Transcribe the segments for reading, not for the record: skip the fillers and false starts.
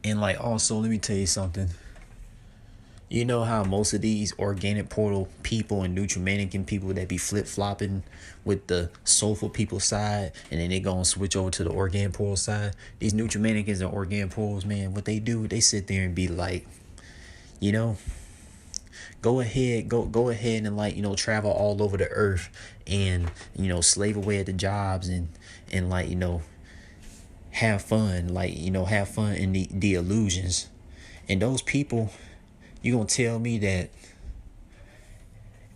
And like also, let me tell you something. You know how most of these organic portal people and Nutramannican people that be flip flopping with the soulful people side, and then they gonna switch over to the organic portal side. These Nutramannicans and organic portals, man, what they do, they sit there and be like, you know, go ahead and like, travel all over the earth and, slave away at the jobs and like, have fun, like, have fun in the illusions. And those people, you gonna tell me that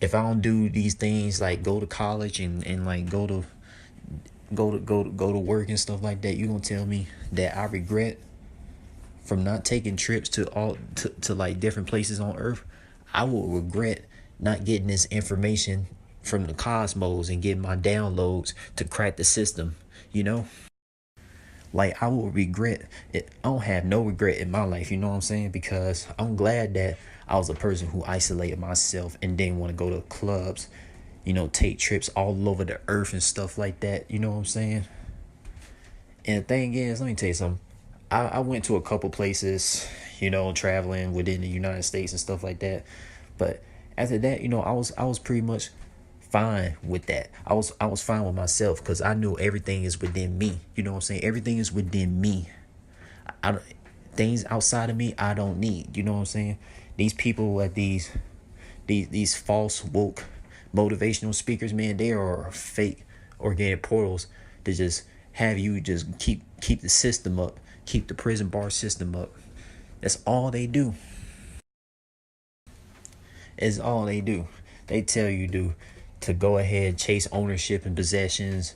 if I don't do these things, like go to college and like go to work and stuff like that, you gonna tell me that I regret from not taking trips to like different places on earth? I will regret not getting this information from the cosmos and getting my downloads to crack the system, you know? Like, I will regret it. I don't have no regret in my life, you know what I'm saying? Because I'm glad that I was a person who isolated myself and didn't want to go to clubs, take trips all over the earth and stuff like that, you know what I'm saying? And the thing is, let me tell you something. I went to a couple places, traveling within the United States and stuff like that. But after that, I was pretty much fine with that. I was fine with myself because I knew everything is within me. You know what I'm saying? Everything is within me. Things outside of me, I don't need. You know what I'm saying? These people at these false woke motivational speakers, man, they are fake organic portals to just have you just keep the system up, keep the prison bar system up. That's all they do. It's all they do. They tell you to go ahead, chase ownership and possessions,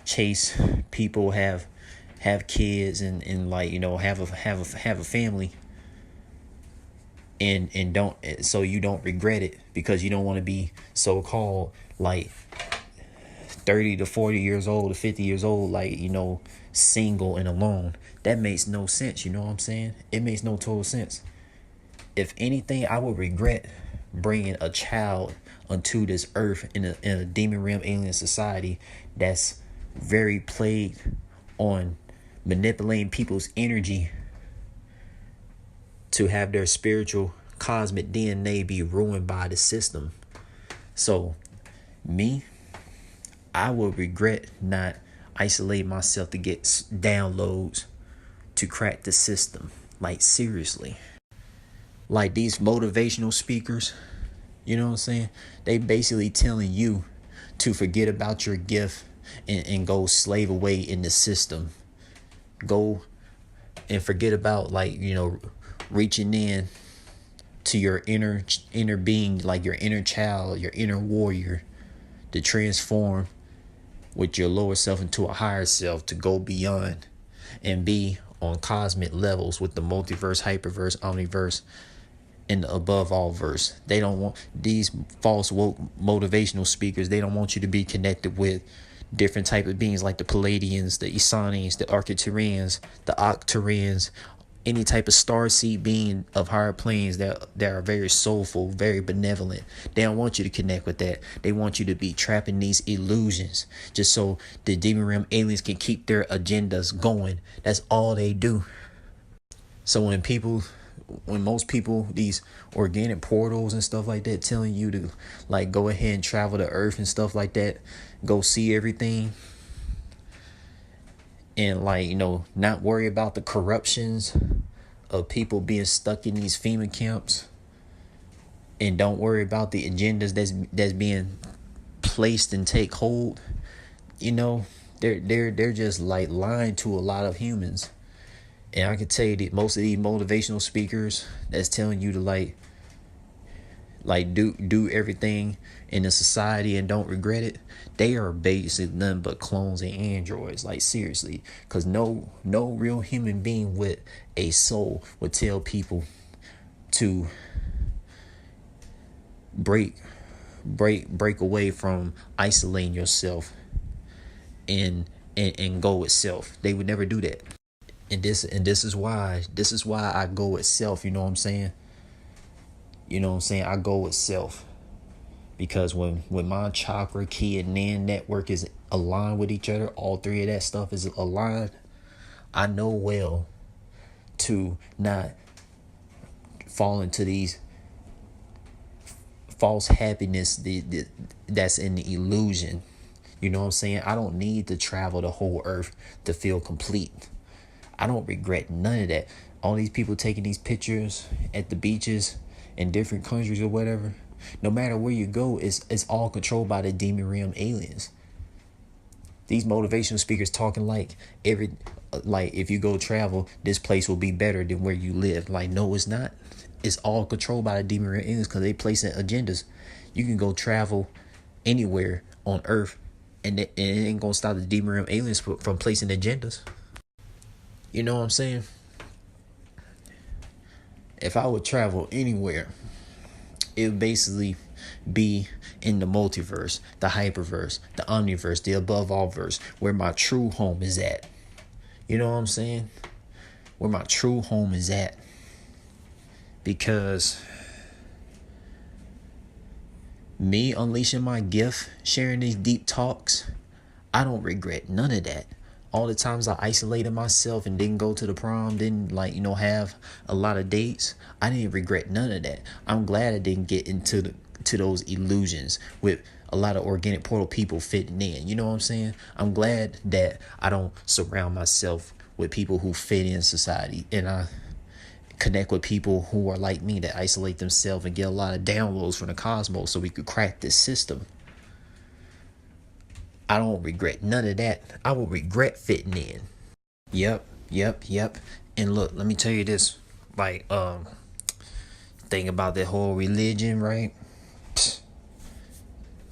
chase people, have kids and like, have a family, and don't, so you don't regret it because you don't want to be so called like 30 to 40 years old to 50 years old, like, single and alone. That makes no sense, you know what I'm saying? It makes no total sense. If anything, I would regret bringing a child onto this earth in a demon realm alien society that's very plagued on manipulating people's energy to have their spiritual cosmic DNA be ruined by the system. So me, I would regret not isolating myself to get downloads to crack the system. Like, seriously. Like these motivational speakers, you know what I'm saying? They basically telling you to forget about your gift and go slave away in the system. Go and forget about, like, reaching in to your inner being, like your inner child, your inner warrior, to transform with your lower self into a higher self, to go beyond and be on cosmic levels with the multiverse, hyperverse, omniverse, and the above all verse. They don't want these false woke motivational speakers. They don't want you to be connected with different type of beings like the Palladians, the ICEMANs, the arcturians, the arcturians, any type of starseed being of higher planes that are very soulful, very benevolent. They don't want you to connect with that. They want you to be trapped in these illusions just so the demon realm aliens can keep their agendas going. That's all they do. So when most people, these organic portals and stuff like that, telling you to like go ahead and travel the earth and stuff like that, go see everything, and like, not worry about the corruptions of people being stuck in these FEMA camps, and don't worry about the agendas that's being placed and take hold, they're just like lying to a lot of humans. And I can tell you that most of these motivational speakers that's telling you to like do everything in the society and don't regret it, they are basically nothing but clones and androids. Like, seriously, because no real human being with a soul would tell people to break away from isolating yourself and go with self. They would never do that. And this is why I go with self, you know what I'm saying? I go with self. Because when my chakra, key, and nan network is aligned with each other, all three of that stuff is aligned, I know well to not fall into these false happiness that's in the illusion. You know what I'm saying? I don't need to travel the whole earth to feel complete. I don't regret none of that. All these people taking these pictures at the beaches in different countries or whatever, no matter where you go, it's all controlled by the demon realm aliens. These motivational speakers talking like if you go travel, this place will be better than where you live. Like, no, it's not. It's all controlled by the demon realm aliens because they placing agendas. You can go travel anywhere on Earth, and it ain't gonna stop the demon realm aliens from placing agendas. You know what I'm saying? If I would travel anywhere, it would basically be in the multiverse, the hyperverse, the omniverse, the above all verse, where my true home is at. You know what I'm saying? Where my true home is at. Because me unleashing my gift, sharing these deep talks, I don't regret none of that. All the times I isolated myself and didn't go to the prom, didn't have a lot of dates, I didn't regret none of that. I'm glad I didn't get into those illusions with a lot of organic portal people fitting in. You know what I'm saying? I'm glad that I don't surround myself with people who fit in society, and I connect with people who are like me, that isolate themselves and get a lot of downloads from the cosmos so we could crack this system. I don't regret none of that. I will regret fitting in. Yep. And look, let me tell you this. Thing about that whole religion, right?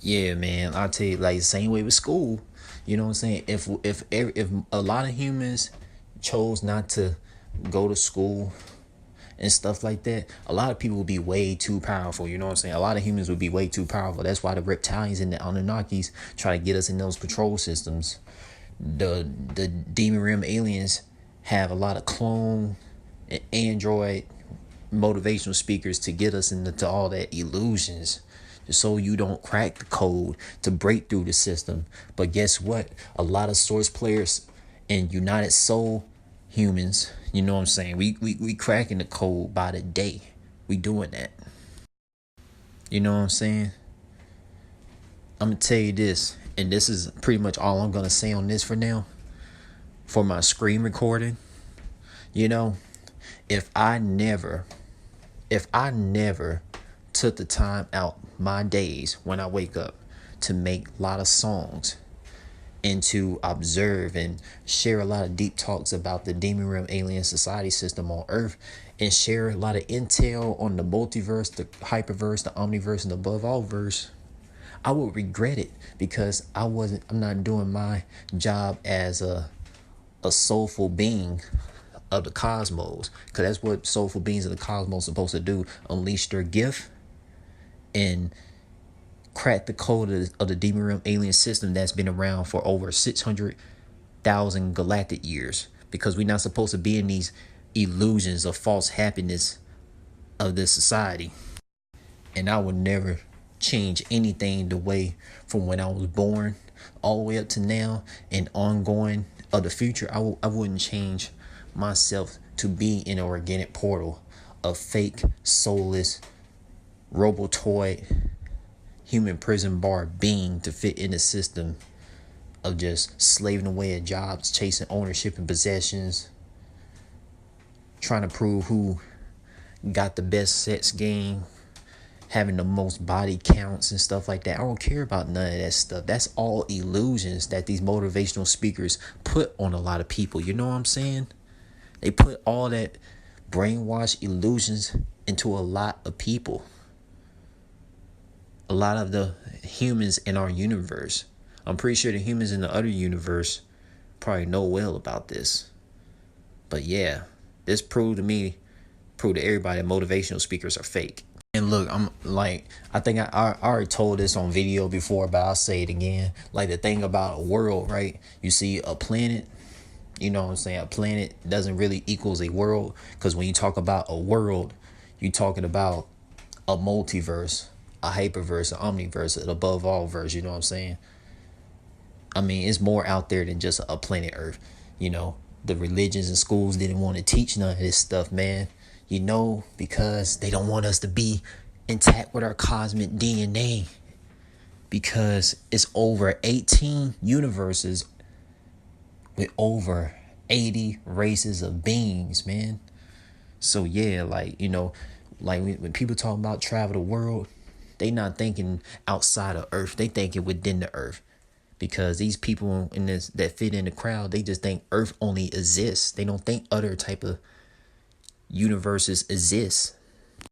Yeah, man. I'll tell you, like, same way with school. You know what I'm saying? If a lot of humans chose not to go to school and stuff like that, a lot of people would be way too powerful. You know what I'm saying? A lot of humans would be way too powerful. That's why the reptilians and the Anunnakis try to get us in those control systems. The demon realm aliens have a lot of clone and android motivational speakers to get us into all that illusions, just so you don't crack the code to break through the system. But guess what? A lot of source players and United Soul humans, you know what I'm saying, we cracking the code by the day. We doing that. You know what I'm saying? I'm gonna tell you this, and this is pretty much all I'm gonna say on this for now. For my screen recording, you know, if I never took the time out my days when I wake up to make a lot of songs and to observe and share a lot of deep talks about the demon realm alien society system on Earth, and share a lot of intel on the multiverse, the hyperverse, the omniverse, and the above all verse, I would regret it, because I'm not doing my job as a soulful being of the cosmos, because that's what soulful beings of the cosmos are supposed to do: unleash their gift and crack the code of the demon realm alien system that's been around for over 600,000 galactic years, because we're not supposed to be in these illusions of false happiness of this society. And I would never change anything the way from when I was born all the way up to now and ongoing of the future. I wouldn't change myself to be in an organic portal of fake, soulless, robotoid, human prison bar being to fit in the system of just slaving away at jobs, chasing ownership and possessions, trying to prove who got the best sex game, having the most body counts and stuff like that. I don't care about none of that stuff. That's all illusions that these motivational speakers put on a lot of people. You know what I'm saying? They put all that brainwashed illusions into a lot of people. A lot of the humans in our universe. I'm pretty sure the humans in the other universe probably know well about this. But yeah, this proved to everybody that motivational speakers are fake. And look, I think I already told this on video before, but I'll say it again. Like, the thing about a world, right? You see a planet, you know what I'm saying? A planet doesn't really equals a world, because when you talk about a world, you're talking about a multiverse, a hyperverse, an omniverse, an above all verse, you know what I'm saying? I mean, it's more out there than just a planet Earth, you know? the religions and schools didn't want to teach none of this stuff, man. You know, because they don't want us to be intact with our cosmic DNA. Because it's over 18 universes with over 80 races of beings, man. So yeah, like, you know, like when people talk about travel the world, they not thinking outside of Earth. They thinking within the Earth. Because these people in this that fit in the crowd, they just think Earth only exists. They don't think other type of universes exist.